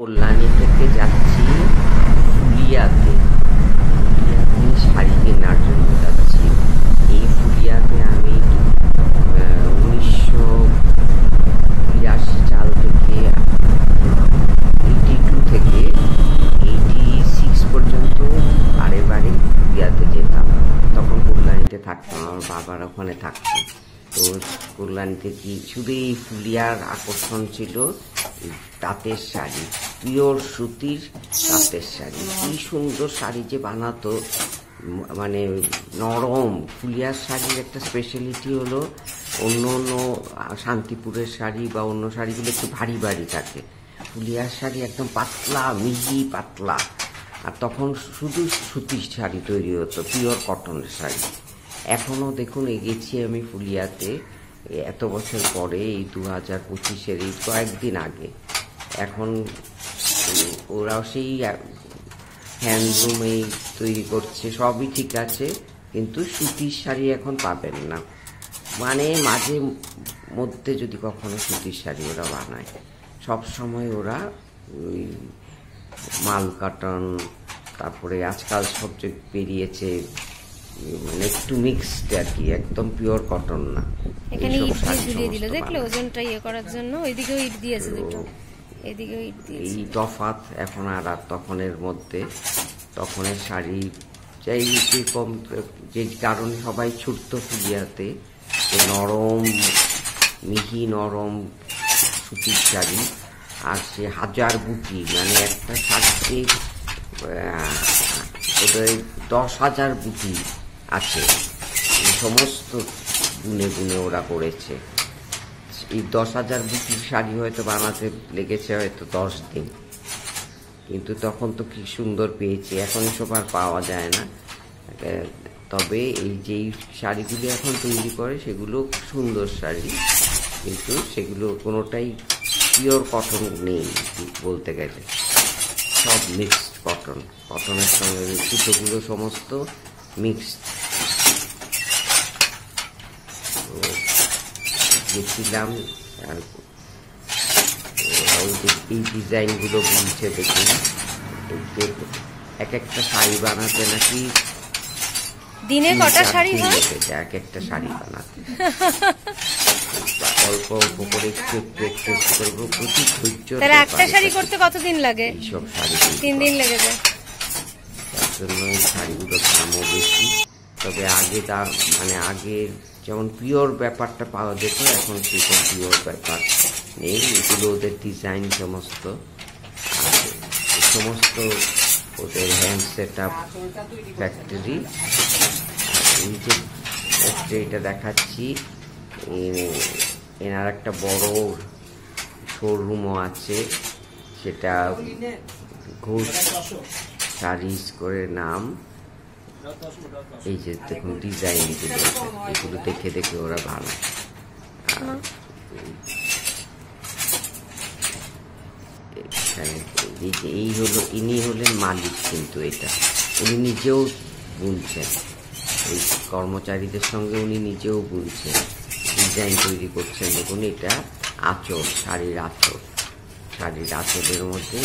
কল্যাণী থেকে যাচ্ছি ফুলিয়াতে। শাড়ি কেনার জন্য যাচ্ছি। এই ফুলিয়াতে আমি 1982 সাল থেকে 82 থেকে 86 পর্যন্ত বারে বারে ফুলিয়াতে যেতাম। তখন কল্যাণীতে থাকতাম, আমার বাবার ওখানে থাকতো। তো কল্যাণীতে কি শুধু এই ফুলিয়ার আকর্ষণ ছিল তাঁতের শাড়ি, পিওর সুতির তাঁতের শাড়ি। কি সুন্দর শাড়ি যে বানাতো, মানে নরম। ফুলিয়ার শাড়ির একটা স্পেশালিটি হলো অন্য অন্য শান্তিপুরের শাড়ি বা অন্য শাড়িগুলো একটু ভারী ভারী থাকে, ফুলিয়ার শাড়ি একদম পাতলা, মিহি পাতলা। আর তখন শুধু সুতির শাড়ি তৈরি হতো, পিওর কটনের শাড়ি। এখনও দেখুন, গেছি আমি ফুলিয়াতে এত বছর পরে, এই 2025-এর এই কয়েকদিন আগে। এখন ওরাও সেই হ্যান্ডলুমেই তৈরি করছে, সবই ঠিক আছে, কিন্তু সুতির শাড়ি এখন পাবেন না। মানে মাঝে মধ্যে যদি কখনো সুতির শাড়ি ওরা বানায়, সব সময় ওরা ওই মাল কাটন, তারপরে আজকাল সব যে বেরিয়েছে মানে একটু মিক্সড আর কি, একদম পিওর কটন না। এখানে ইট দিয়ে ঝুলিয়ে দিল, দেখলে ওজনটা ইয়ে করার জন্য। ওইদিকেও ইট দিয়েছে দুটো, এদিকেও ইট দিয়েছে। এই তফাৎ এখন আর তখনের মধ্যে। তখনের শাড়ি চাই কম, যে কারণে সবাই ছুটতো ফুলিয়াতে, নরম মিহি নরম সুতির শাড়ি। আর সে হাজার বুটি, মানে একটা শাড়িতে ওদের 10,000 বুটি আছে। এই সমস্ত গুনে গুনে ওরা করেছে। এই 10,000 বুটির শাড়ি হয়তো বানাতে লেগেছে হয়তো 10 দিন, কিন্তু তখন তো কি সুন্দর পেয়েছি। এখন এসব আর পাওয়া যায় না। তবে এই যেই শাড়িগুলি এখন তৈরি করে সেগুলো সুন্দর শাড়ি, কিন্তু সেগুলো কোনোটাই পিওর কটন নেই বলতে গেলে। সব মিক্সড কটন, কটনের সঙ্গে সুতোগুলো সমস্ত মিক্সড। তো গেছিলাম, আর এই ডিজাইনগুলো বুনছে দেখুন। এক একটা শাড়ি বানাতে নাকি দিনে কটা শাড়ি হয়, এক একটা শাড়ি বানাতে অল্প অল্প করে একটু একটু একটু করবো, প্রচুর ধৈর্য। তাহলে একটা শাড়ি করতে কতদিন লাগে? এইসব শাড়ি 3 দিন লেগে যায়। তার জন্য এই শাড়িগুলোর দামও বেশি। তবে আগে দাম, মানে আগে যেমন পিওর ব্যাপারটা পাওয়া যেত, এখন সেটা পিওর ব্যাপার নেই। এগুলো ওদের ডিজাইন সমস্ত, আর সমস্ত ওদের হ্যান্ড সেট আপ ফ্যাক্টরি। এই যে এটা দেখাচ্ছি, এনার একটা বড় শোরুমও আছে, সেটা ঘোষ শাড়িজ করে নাম। এই যে দেখুন ডিজাইনগুলো, এগুলো দেখে দেখে ওরা ভালো। এই হলো, ইনি হলেন মালিক, কিন্তু এটা উনি নিজেও বুনছেন, ওই কর্মচারীদের সঙ্গে উনি নিজেও বুনছেন, ডিজাইন তৈরি করছেন। দেখুন এটা আঁচল, শাড়ির আঁচল, শাড়ির আঁচলের মধ্যে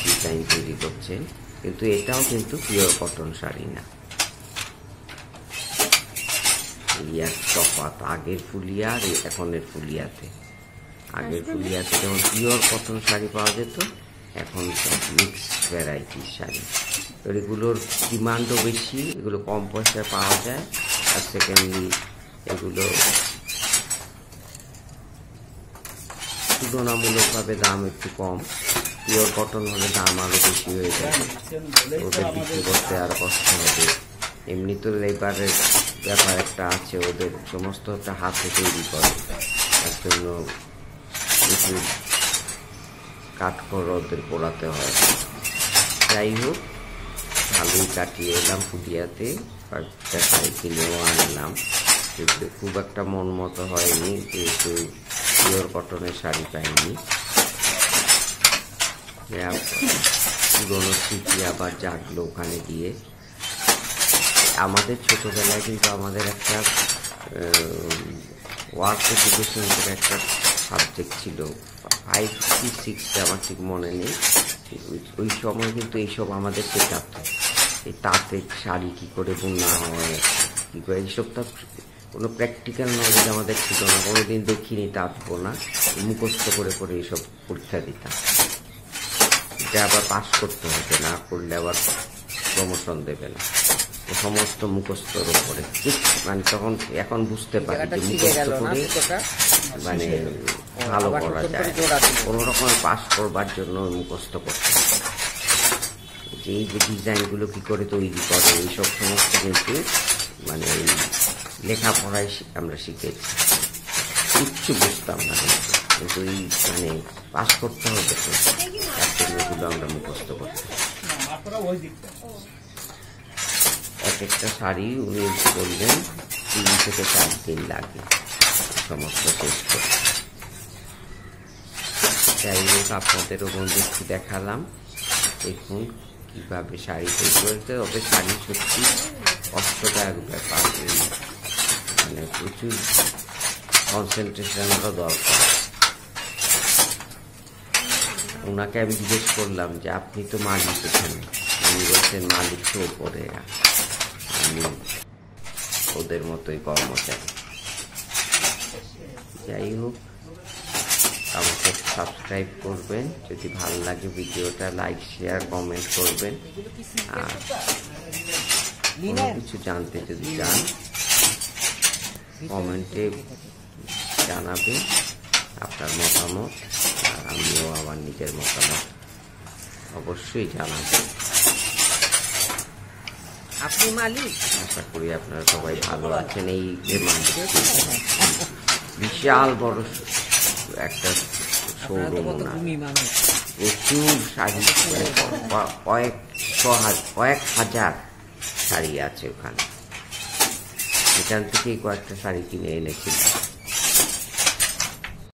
ডিজাইন তৈরি করছেন, কিন্তু এটাও কিন্তু পিওর কটন শাড়ি না। এই এক তফাৎ আগের ফুলিয়া আর এখনের ফুলিয়াতে। আগের ফুলিয়াতে যেমন পিওর কটন শাড়ি পাওয়া যেত, এখন সব মিক্সড ভ্যারাইটির শাড়ি। এগুলোর ডিমান্ডও বেশি, এগুলো কম পয়সায় পাওয়া যায়। আর সেকেন্ডলি এগুলো তুলনামূলকভাবে দাম একটু কম। পিওর কটন হলে দাম আরও বেশি হয়ে যায়, ওদের বিক্রি করতে আরও কষ্ট হবে। এমনি তো লেবারের ব্যাপার একটা আছে, ওদের সমস্তটা হাতে তৈরি করে, তার জন্য কিছু কাঠখড় ওদের পোড়াতে হয়। যাই হোক, ভালোই কাটিয়ে এলাম ফুলিয়াতে, কয়েকটা শাড়ি কিনেও আনলাম, কিন্তু খুব একটা মন মতো হয়নি, যেহেতু পিওর কটনের শাড়ি পাইনি। পুরোনো স্মৃতি আবার জাগলো ওখানে গিয়ে। আমাদের ছোটবেলায় কিন্তু আমাদের একটা ওয়ার্ক এডুকেশন থেকে একটা সাবজেক্ট ছিল 5 কি 6 আমার ঠিক মনে নেই। ওই সময় কিন্তু এইসব আমাদের শেখাতো, এই তাঁতে শাড়ি কী করে বোনা হয়, কী করে, এইসব তো কোনো প্র্যাকটিক্যাল নলেজ আমাদের ছিল না, কোনোদিন দেখিনি তাঁত বোনা, মুখস্থ করে করে এইসব পরীক্ষা দিতাম। এটা আবার পাস করতে হবে, না করলে আবার প্রমোশন দেবে না, সমস্ত মুখস্থর উপরে। মানে তখন এখন বুঝতে পারি যে মুখস্থ করে মানে ভালো করা যায়, কোনো রকমের পাস করবার জন্য মুখস্থ করতে হবে। এই যে ডিজাইনগুলো কি করে তৈরি করে এইসব সমস্ত কিন্তু মানে লেখাপড়ায় আমরা শিখেছি, কিচ্ছু বুঝতাম না, কিন্তু এই মানে পাস করতে হবে তো, তার জন্য এগুলো আমরা মুখস্থ করতাম। এক একটা শাড়ি উনি বললেন 3 থেকে 4 দিন লাগে সমস্ত শেষ করতে। যাই হোক, আপনাদেরও বন্ধু একটু দেখালাম, দেখুন কীভাবে শাড়ি তৈরি করেছে। তবে শাড়ি সত্যি কষ্টদায়ক ব্যাপার, মানে প্রচুর কনসেন্ট্রেশনেরও দরকার। ওনাকে আমি জিজ্ঞেস করলাম যে আপনি তো মালিক এখানে, উনি বলছেন মালিক তো ওপরে, আমি ওদের মতোই কর্মচারী। যাই হোক, আমাকে সাবস্ক্রাইব করবেন, যদি ভালো লাগে ভিডিওটা লাইক শেয়ার কমেন্ট করবেন, আর কোনো কিছু জানতে যদি চান কমেন্টে জানাবেন আপনার মতামত, আর আমিও আমার নিজের মতামত অবশ্যই জানাবো। আপনি মালিক, আশা করি আপনারা সবাই ভালো আছেন। এই যে মালিক বিশাল বড় একটা শোরুম, প্রচুর শাড়ি, কয়েক হাজার শাড়ি আছে ওখানে, সেখান থেকেই কয়েকটা শাড়ি কিনে এনেছিলাম।